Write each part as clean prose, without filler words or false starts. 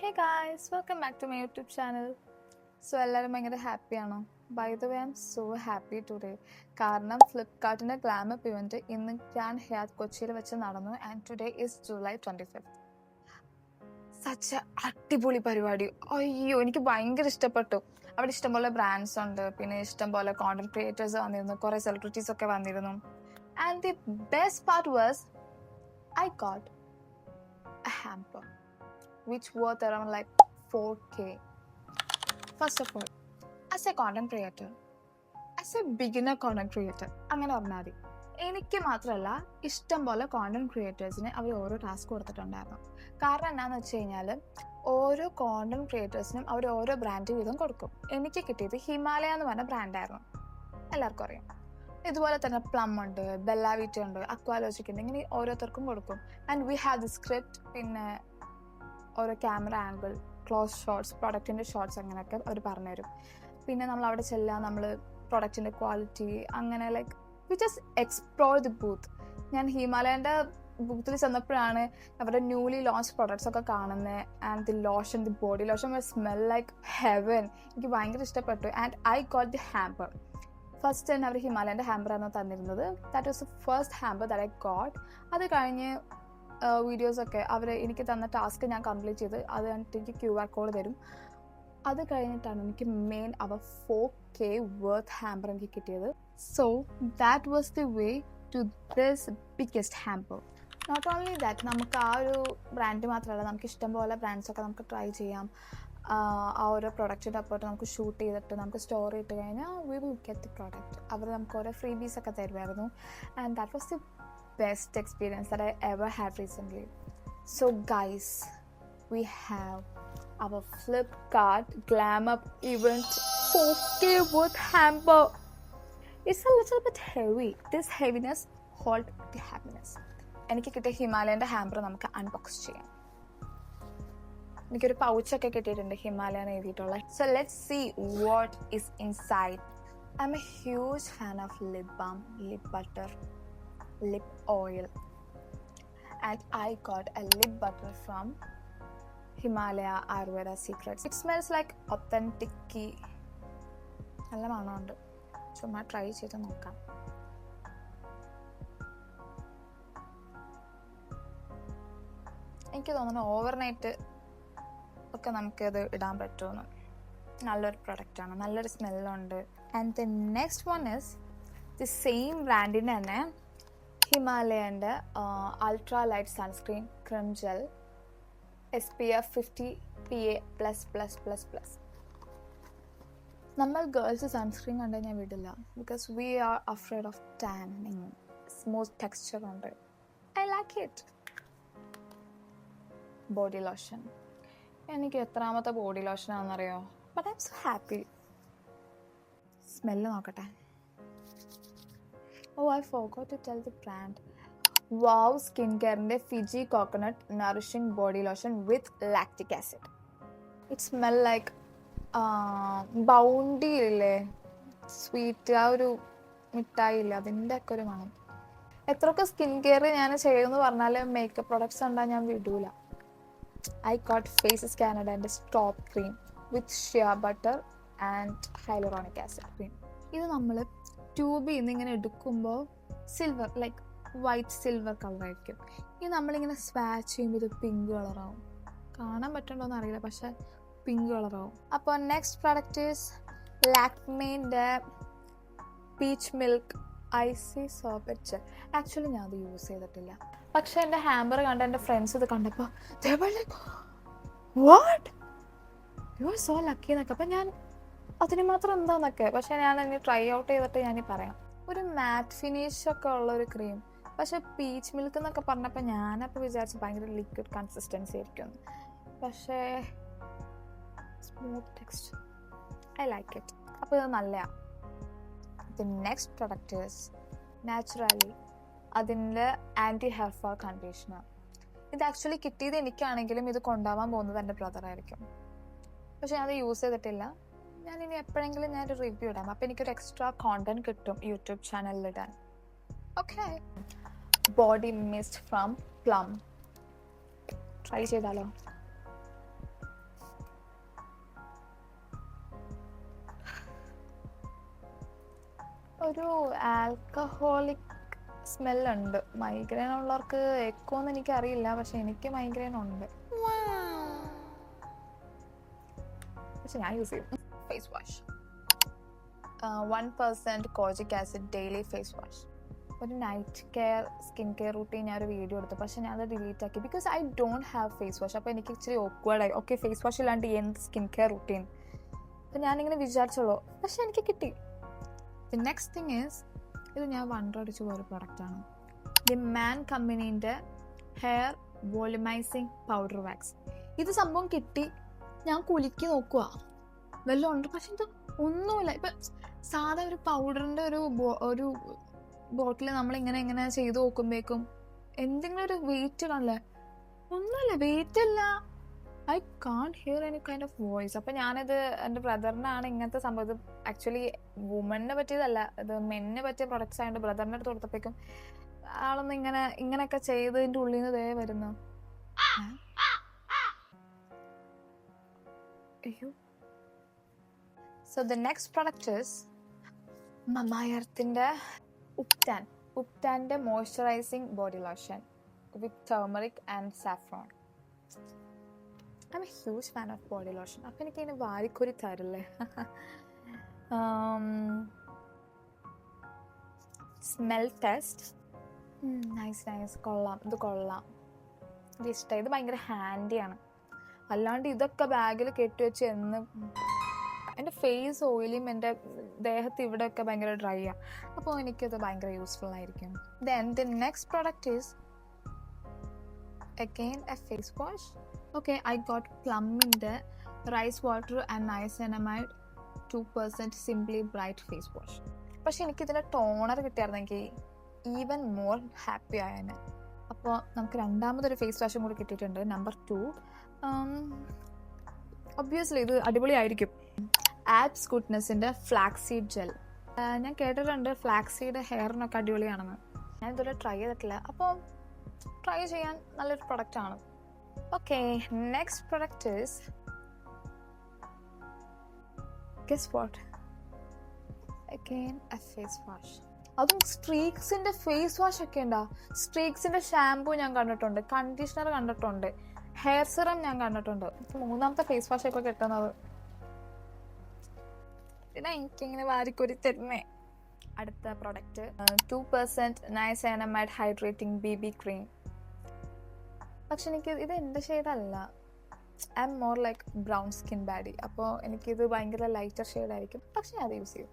Hey guys, welcome back to my YouTube channel. So എല്ലാവരും ഭയങ്കര ഹാപ്പിയാണോ? By the way, I'm so happy today. കാരണം ഫ്ലിപ്കാർട്ടിൻ്റെ glam up event ഇന്ന് ഞാൻ ഹയാത്ത് കൊച്ചിയിൽ വെച്ച് നടന്നു and today is July 25th. Such അടിപൊളി പരിപാടി. അയ്യോ, എനിക്ക് ഭയങ്കര ഇഷ്ടപ്പെട്ടു. അവിടെ ഇഷ്ടംപോലെ ബ്രാൻഡ്സ് ഉണ്ട്, പിന്നെ ഇഷ്ടംപോലെ കോണ്ടന്റ് ക്രിയേറ്റേഴ്സ് വന്നിരുന്നു, കുറേ സെലിബ്രിറ്റീസ് ഒക്കെ വന്നിരുന്നു. And the best part was I got a hamper which worth around like 4K. First of all, as a content creator, as a beginner content creator, അങ്ങനെ പറഞ്ഞാൽ മതി. എനിക്ക് മാത്രമല്ല, ഇഷ്ടം പോലെ കോണ്ടന്റ് ക്രിയേറ്റേഴ്സിന് അവർ ഓരോ ടാസ്ക് കൊടുത്തിട്ടുണ്ടായിരുന്നു. കാരണം എന്താണെന്ന് വെച്ച് കഴിഞ്ഞാൽ ഓരോ കോണ്ടന്റ് ക്രിയേറ്റേഴ്സിനും അവർ ഓരോ ബ്രാൻഡ് വീതം കൊടുക്കും. എനിക്ക് കിട്ടിയത് ഹിമാലയ എന്ന് പറഞ്ഞ ബ്രാൻഡായിരുന്നു, എല്ലാവർക്കും അറിയാം. ഇതുപോലെ തന്നെ പ്ലം ഉണ്ട്, ബെല്ലാവിറ്റ ഉണ്ട്, അക്വാലോജിക് ഉണ്ട്, ഇങ്ങനെ ഓരോരുത്തർക്കും കൊടുക്കും. And we have the script, പിന്നെ ഓരോ ക്യാമറ ആംഗിൾ, ക്ലോസ് ഷോട്ട്സ്, പ്രൊഡക്റ്റിൻ്റെ ഷോട്ട്സ്, അങ്ങനെയൊക്കെ അവർ പറഞ്ഞുതരും. പിന്നെ നമ്മൾ അവിടെ ചെല്ലുക, നമ്മൾ പ്രൊഡക്റ്റിൻ്റെ ക്വാളിറ്റി, അങ്ങനെ like we just explore the booth. ഞാൻ ഹിമാലയൻ്റെ ബൂത്തിൽ ചെന്നപ്പോഴാണ് അവരുടെ ന്യൂലി ലോഞ്ച് പ്രൊഡക്ട്സ് ഒക്കെ കാണുന്നത്. And the lotion, the body lotion smell like heaven. എനിക്ക് ഭയങ്കര ഇഷ്ടപ്പെട്ടു. And I got the hamper. First തന്നെ അവർ ഹിമാലയൻ്റെ ഹാമ്പറാണ് തന്നിരുന്നത്. That was the first hamper that I got. അത് കഴിഞ്ഞ് വീഡിയോസൊക്കെ അവർ എനിക്ക് തന്ന ടാസ്ക് ഞാൻ കംപ്ലീറ്റ് ചെയ്ത് അത് കഴിഞ്ഞിട്ട് എനിക്ക് QR കോഡ് തരും. അത് കഴിഞ്ഞിട്ടാണ് എനിക്ക് മെയിൻ അവർ 4K വർത്ത് ഹാമ്പർ എനിക്ക് കിട്ടിയത്. So that was the way to this biggest hamper. Not only that, നമുക്ക് ആ ഒരു ബ്രാൻഡ് മാത്രമല്ല, നമുക്ക് ഇഷ്ടംപോലെ ബ്രാൻഡ്സൊക്കെ നമുക്ക് ട്രൈ ചെയ്യാം. ആ ഓരോ പ്രൊഡക്റ്റിൻ്റെ അപ്പോട്ട് നമുക്ക് ഷൂട്ട് ചെയ്തിട്ട് നമുക്ക് സ്റ്റോർ ഇട്ട് കഴിഞ്ഞാൽ we will get the product. അവർ നമുക്ക് ഓരോ ഫ്രീബീസ് ഒക്കെ തരുമായിരുന്നു. And that was the best experience that I ever had recently. So guys, we have our Flipkart Glam Up event 4K worth hamper. It's a little bit heavy. This heaviness hold the happiness. എനിക്ക് കിട്ടിയ ഹിമാലയൻ്റെ hamper നമുക്ക് unbox ചെയ്യാം. എനിക്കൊരു പൗച്ചൊക്കെ കിട്ടിയിട്ടുണ്ട് Himalayan എഴുതിയിട്ടുള്ള. So let's see what is inside. I'm a huge fan of lip balm, lip butter, lip oil, and I got a lip butter from Himalaya Ayurveda Secrets. It smells like authentic ghee. നല്ല മണമുണ്ട്. ചുമ്മാ try ചെയ്ത് നോക്കാം. എനിക്ക് തോന്നുന്നു overnight ഒക്കെ നമുക്കത് ഇടാൻ പറ്റുമെന്ന്. നല്ലൊരു പ്രൊഡക്റ്റാണ്, നല്ലൊരു സ്മെല്ലുണ്ട്. And the next one is the same ബ്രാൻഡിൻ്റെ തന്നെ ഹിമാലയൻ്റെ ultra light sunscreen cream gel SPF 50 PA++++. നമ്മൾ ഗേൾസ് സൺസ്ക്രീൻ കണ്ടു കഴിഞ്ഞാൽ വിടില്ല, because we are afraid of tanning. Smooth texture ഉണ്ട്. I like it. Body lotion, എനിക്ക് എത്രാമത്തെ ബോഡി ലോഷനാണെന്നറിയോ? But I'm so happy. Smell നോക്കട്ടെ. Oh, I forgot to tell the brand. Wow Skincareന്റെ Fiji Coconut Nourishing Body Lotion with Lactic Acid. It smell like bounty ഇല്ലേ, sweet, ആ ഒരു മിഠായി ഇല്ലേ, അതിൻ്റെ ഒക്കെ ഒരു മണം. എത്രയൊക്കെ സ്കിൻ കെയർ ഞാൻ ചെയ്യുമെന്ന് പറഞ്ഞാൽ മേക്കപ്പ് പ്രൊഡക്ട്സ് ഉണ്ടാകും ഞാൻ വിടൂല. I got Faces Canada and Stop Cream with shea butter and hyaluronic acid cream. ഇത് നമ്മൾ ട്യൂബിൽ നിന്ന് ഇങ്ങനെ എടുക്കുമ്പോൾ സിൽവർ, ലൈക്ക് വൈറ്റ് സിൽവർ കളറായിരിക്കും. ഇത് നമ്മളിങ്ങനെ സ്വാച്ച് ചെയ്യുമ്പോൾ ഇത് പിങ്ക് കളറാവും. കാണാൻ പറ്റുന്നുണ്ടോയെന്ന് അറിയില്ല, പക്ഷെ പിങ്ക് കളറാവും. അപ്പോൾ നെക്സ്റ്റ് പ്രൊഡക്റ്റ് ഈസ് ലാക്മേൻ്റെ peach milk icy soap gel. Actually ഞാൻ അത് യൂസ് ചെയ്തിട്ടില്ല, പക്ഷെ എൻ്റെ ഹാമ്പർ കണ്ട എൻ്റെ ഫ്രണ്ട്സ് ഇത് കണ്ടപ്പോൾ what you are so lucky എന്നൊക്കെ. അപ്പം ഞാൻ അതിന് മാത്രം എന്താന്നൊക്കെ, പക്ഷെ ഞാൻ ഇനി ട്രൈ ഔട്ട് ചെയ്തിട്ട് ഞാൻ പറയാം. ഒരു മാറ്റ് ഫിനിഷ് ഒക്കെ ഉള്ളൊരു ക്രീം, പക്ഷെ പീച്ച് മിൽക്ക് എന്നൊക്കെ പറഞ്ഞപ്പോൾ ഞാനപ്പോൾ വിചാരിച്ചു ഭയങ്കര ലിക്വിഡ് കൺസിസ്റ്റൻസി ആയിരിക്കും, പക്ഷേ smooth texture. I like it. അപ്പോൾ ഇത് നല്ലതാണ്. The next product is naturally അതിൻ്റെ ആൻറ്റി ഹെയർ ഫോൾ കണ്ടീഷണർ. ഇത് ആക്ച്വലി കിട്ടിയത് എനിക്കാണെങ്കിലും ഇത് കൊണ്ടുപോകാൻ പോകുന്നത് എൻ്റെ ബ്രദറായിരിക്കും, പക്ഷെ ഞാനത് യൂസ് ചെയ്തിട്ടില്ല. ഞാനിനി എപ്പോഴെങ്കിലും ഞാനൊരു റിവ്യൂ ഇടാം, അപ്പോൾ എനിക്കൊരു എക്സ്ട്രാ കോണ്ടന്റ് കിട്ടും യൂട്യൂബ് ചാനലിൽ ഇടാൻ. Okay, body mist from plum. Try ചെയ്താലോ? ഒരു ആൽക്കഹോളിക് സ്മെല്ലുണ്ട്. മൈഗ്രെയിൻ ഉള്ളവർക്ക് എക്കോന്ന് എനിക്കറിയില്ല, പക്ഷെ എനിക്ക് മൈഗ്രെയിൻ ഉണ്ട്. പക്ഷെ ഞാൻ യൂസ് ചെയ്യും face wash. 1% kojic acid daily face wash. ഒരു night care skin care routine ഞാൻ ഒരു വീഡിയോ എടുത്തു, പക്ഷെ ഞാനത് ഡിലീറ്റ് ആക്കി. Because I don't have face wash. അപ്പോൾ എനിക്ക് ഇച്ചിരി ഓക്വേർഡായി. ഓക്കെ, ഫേസ് വാഷ് ഇല്ലാണ്ട് എന്ത് സ്കിൻ കെയർ റൂട്ടീൻ? അപ്പം ഞാനിങ്ങനെ വിചാരിച്ചോളൂ, പക്ഷെ എനിക്ക് കിട്ടി. ദി നെക്സ്റ്റ് തിങ് ഈസ്, ഇത് ഞാൻ വണ്ടടിച്ചു പോയൊരു പ്രൊഡക്റ്റാണ്. ദി മാൻ കമ്പനീൻ്റെ ഹെയർ വോളിമൈസിങ് പൗഡർ വാക്സ്. ഇത് സംഭവം കിട്ടി, ഞാൻ കുലുക്കി നോക്കുക വല്ലതും ഉണ്ട്, പക്ഷെ ഇത് ഒന്നുമില്ല. ഇപ്പം സാധാ ഒരു പൗഡറിൻ്റെ ഒരു ബോട്ടിൽ നമ്മളിങ്ങനെ ചെയ്ത് നോക്കുമ്പോഴേക്കും എന്തെങ്കിലും ഒരു വെയിറ്റ് ഇടല്ലേ, ഒന്നുമില്ല, വെയിറ്റ് ഇല്ല. I can't hear any kind of voice. അപ്പം ഞാനിത് എൻ്റെ ബ്രദറിനാണ് ഇങ്ങനത്തെ സംഭവം. ഇത് ആക്ച്വലി വുമണിനെ പറ്റിയതല്ല, ഇത് മെന്നിന് പറ്റിയ പ്രൊഡക്ട്സ് ആയതുകൊണ്ട് ബ്രദറിൻ്റെ അടുത്ത് കൊടുത്തപ്പോഴേക്കും ആളൊന്ന് ഇങ്ങനെയൊക്കെ ചെയ്തതിൻ്റെ ഉള്ളിൽ നിന്ന് ദേ വരുന്നു. അയ്യോ. So the next product is മമായർത്തിൻ്റെ ഉപ്റ്റാൻ്റെ moisturising body lotion with turmeric and saffron. I'm a huge fan of body lotion. അപ്പം എനിക്കതിന് വാരിക്കൊരി തരില്ലേ. Smell test. നൈസ്, കൊള്ളാം, ഇത് കൊള്ളാം, ഇത് ഇഷ്ടമായി. ഇത് ഭയങ്കര ഹാൻഡിയാണ്. അല്ലാണ്ട് ഇതൊക്കെ ബാഗിൽ കെട്ടിവെച്ച് എൻ്റെ ഫേസ് ഓയിലും എൻ്റെ ദേഹത്ത് ഇവിടെയൊക്കെ ഭയങ്കര ഡ്രൈ ആണ്. അപ്പോൾ എനിക്കത് ഭയങ്കര യൂസ്ഫുൾ ആയിരിക്കും. Then the next product is again a face wash. Okay, I got പ്ലമ്മിൻ്റെ rice water and niacinamide 2% simply bright face wash. പക്ഷെ എനിക്കിതിൻ്റെ ടോണർ കിട്ടിയായിരുന്നെങ്കിൽ ഈവൻ മോർ ഹാപ്പി ആയേനെ. അപ്പോൾ നമുക്ക് രണ്ടാമതൊരു ഫേസ് വാഷും കൂടി കിട്ടിയിട്ടുണ്ട്, നമ്പർ 2. ഒബ്വിയസ്ലി ഇത് അടിപൊളിയായിരിക്കും. ആബ്സ് ഗുഡ്നെസ്സിൻ്റെ ഫ്ലാക്സീഡ് ജെൽ. ഞാൻ കേട്ടിട്ടുണ്ട് ഫ്ലാക്സീഡ് ഹെയറിനൊക്കെ അടിപൊളിയാണെന്ന്. ഞാൻ ഇതുവരെ ട്രൈ ചെയ്തിട്ടില്ല, അപ്പോൾ ട്രൈ ചെയ്യാൻ നല്ലൊരു പ്രൊഡക്റ്റാണ്. Okay, next product is, guess what, again a face wash. അതും സ്ട്രീക്സിൻ്റെ ഫേസ് വാഷ് ഒക്കെ ഉണ്ടാ. സ്ട്രീക്സിൻ്റെ ഷാംപൂ ഞാൻ കണ്ടിട്ടുണ്ട്, കണ്ടീഷണർ കണ്ടിട്ടുണ്ട്, ഹെയർ സിറം ഞാൻ കണ്ടിട്ടുണ്ട്. മൂന്നാമത്തെ ഫേസ് വാഷ് ഒക്കെ കിട്ടുന്നത് പിന്നെ എനിക്കിങ്ങനെ വാരിക്കൊരി തരുന്നേ. അടുത്ത product 2% niacinamide hydrating BB cream. പക്ഷെ എനിക്ക് ഇത് എൻ്റെ ഷെയ്ഡല്ല. I'm more like brown skin baddie. അപ്പോൾ എനിക്കിത് ഭയങ്കര ലൈറ്റർ ഷെയ്ഡായിരിക്കും, പക്ഷെ അത് യൂസ് ചെയ്യും.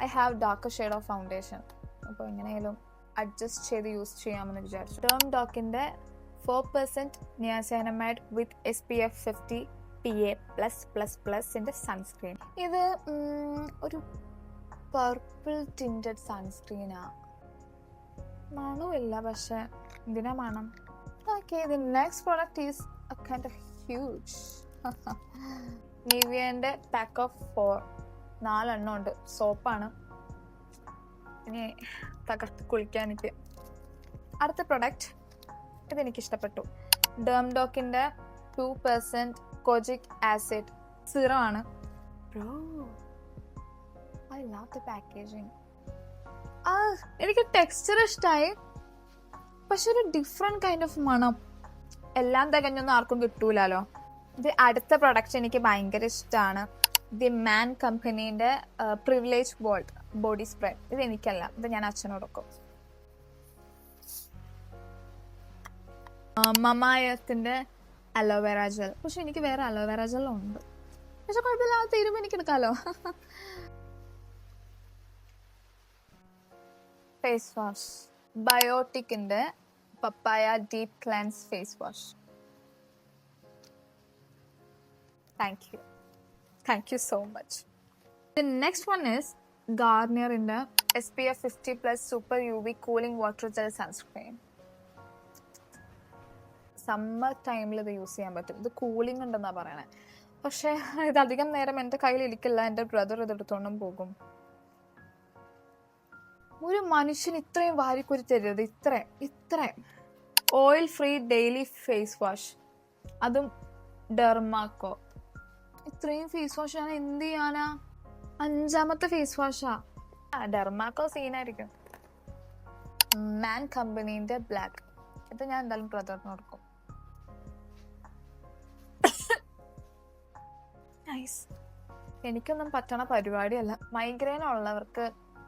I have darker shade of foundation, അപ്പോൾ എങ്ങനെയായാലും അഡ്ജസ്റ്റ് ചെയ്ത് യൂസ് ചെയ്യാമെന്ന് വിചാരിച്ചു. ടേം ഡോക്കിൻ്റെ 4% നിയാസിനമൈഡ് വിത്ത് SPF 50 PA+++ൻ്റെ സൺസ്ക്രീൻ. ഇത് ഒരു പർപ്പിൾ ടിൻറ്റഡ് സൺസ്ക്രീനാണ്. മണമില്ല, പക്ഷെ ഇതിനെ മണം. Okay, the next product is a kind of huge. നിവിയൻ്റെ pack of 4, 4 എണ്ണം ഉണ്ട്. സോപ്പാണ്. ഇനി തകർത്ത് കുളിക്കാൻ എനിക്ക്. അടുത്ത പ്രൊഡക്റ്റ് ഇതെനിക്കിഷ്ടപ്പെട്ടു. ഡേംഡോക്കിൻ്റെ 2% കോജിക് ആസിഡ് സിറം ആണ്. I love the packaging. എനിക്ക് ടെക്സ്ചർ ഇഷ്ടമായി, പക്ഷെ ഒരു ഡിഫറെൻറ്റ് കൈൻഡ് ഓഫ് മണം. എല്ലാം തികഞ്ഞൊന്നും ആർക്കും കിട്ടൂലോ. ഇത് അടുത്ത പ്രൊഡക്റ്റ് എനിക്ക് ഭയങ്കര ഇഷ്ടമാണ്. ദി മാൻ കമ്പനീൻ്റെ പ്രിവിലേജ് വോൾട്ട് ബോഡി സ്പ്രേ. ഇത് എനിക്കല്ല, ഇത് ഞാൻ അച്ഛനോട് വെക്കും. മമായത്തിൻ്റെ അലോവേറ ജെൽ. പക്ഷെ എനിക്ക് വേറെ അലോവേറ ജെൽ ഉണ്ട്, പക്ഷെ കുഴപ്പമില്ല, തീരുമ്പോൾ എനിക്ക് എടുക്കാമല്ലോ. ഫേസ് വാഷ് ബയോട്ടിക്കിൻ്റെ papaya deep cleanse face wash. Thank you so much. The next one is ഗാർണിയറിൻ്റെ SPF 50+ super UV cooling water gel sunscreen. Summer ടൈമിൽ ഇത് യൂസ് ചെയ്യാൻ പറ്റും. ഇത് കൂളിംഗ് ഉണ്ടെന്നാണ് പറയണേ, പക്ഷേ ഇത് അധികം നേരം എൻ്റെ കയ്യിൽ ഇരിക്കില്ല. എൻ്റെ ബ്രദർ ഇതെടുത്തോണ്ടും പോകും. ഒരു മനുഷ്യൻ ഇത്രയും വാരിക്കുരി തരരുത്. ഇത്രയും oil free daily face wash, അതും ഡെർമാക്കോ. ഇത്രയും ഫേസ് വാഷ് ഞാൻ എന്ത് ചെയ്യാനാ? 5ാമത്തെ ഫേസ് വാഷാ. ഡെർമാക്കോ സീനായിരിക്കും. മാൻ കമ്പനീൻ്റെ ബ്ലാക്ക്. ഇത് ഞാൻ എന്തായാലും ബ്രദറിന് കൊടുക്കും. നൈസ്. എനിക്കൊന്നും പറ്റണ പരിപാടിയല്ല. മൈഗ്രെയിൻ ഉള്ളവർക്ക്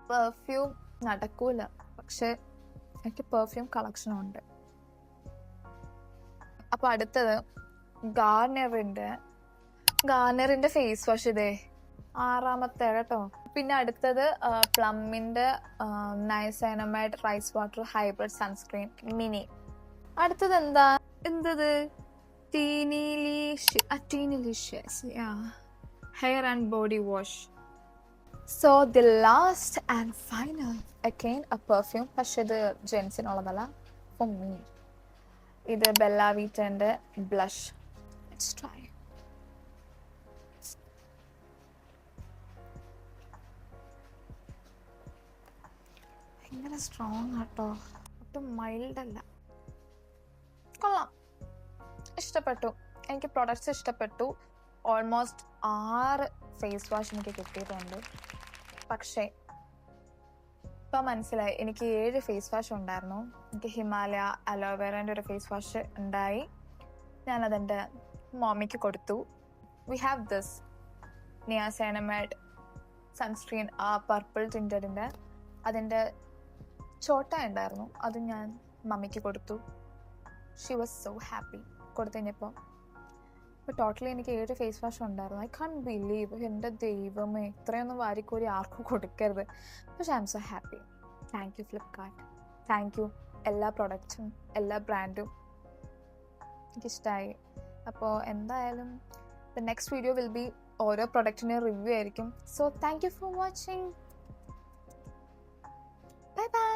പെർഫ്യൂം നടക്കൂല. പക്ഷെ എനിക്ക് പെർഫ്യൂം കളക്ഷനും ഉണ്ട്. അപ്പോൾ അടുത്തത് ഗാർണിയറിൻ്റെ ഫേസ് വാഷ്. ഇതേ 6ാമത്തെ കേട്ടോ. പിന്നെ അടുത്തത് പ്ലമ്മിൻ്റെ niacinamide rice water hybrid sunscreen mini. അടുത്തത് എന്തത് ടീനിലിഷ്യസ് hair and body wash. So the last and final again a perfume. പക്ഷെ ഇത് ജെൻസിനുള്ളതല്ല, for me. ഇത് ബെല്ല വീറ്റൻ്റെ blush. Let's try. ഭയങ്കര സ്ട്രോങ് ആട്ടോ, ഒട്ടും മൈൽഡ് അല്ല. കൊള്ളാം, ഇഷ്ടപ്പെട്ടു. എനിക്ക് പ്രൊഡക്ട്സ് ഇഷ്ടപ്പെട്ടു. ഓൾമോസ്റ്റ് 6 ഫേസ് വാഷ് എനിക്ക് കിട്ടിയിട്ടുണ്ട്. പക്ഷേ ഇപ്പം മനസ്സിലായി, എനിക്ക് 7 ഫേസ് വാഷ് ഉണ്ടായിരുന്നു. എനിക്ക് ഹിമാലയ അലോവേറേൻ്റെ ഒരു ഫേസ് വാഷ് ഉണ്ടായി. ഞാനതെൻ്റെ മമ്മിക്ക് കൊടുത്തു. വി ഹാവ് ദിസ് നിയാസൈനമൈഡ് സൺസ്ക്രീൻ, ആ പർപ്പിൾ ടിൻറ്റഡിൻ്റെ അതിൻ്റെ ചോട്ട ഉണ്ടായിരുന്നു. അത് ഞാൻ മമ്മിക്ക് കൊടുത്തു. ഷി വാസ് സോ ഹാപ്പി കൊടുത്തു കഴിഞ്ഞപ്പോൾ. അപ്പോൾ ടോട്ടലി എനിക്ക് 7 ഫേസ് വാഷ് ഉണ്ടായിരുന്നു. I can believe. എൻ്റെ ദൈവമേ, ഇത്രയൊന്നും വാരിക്കോരി ആർക്കും കൊടുക്കരുത്. പക്ഷേ I'm so happy. Thank you Flipkart. Thank you എല്ലാ പ്രൊഡക്ട്സും എല്ലാ ബ്രാൻഡും എനിക്കിഷ്ടമായി. അപ്പോൾ എന്തായാലും the next video will be ഓരോ പ്രൊഡക്റ്റിൻ്റെ റിവ്യൂ ആയിരിക്കും. So thank you for watching. Bye by.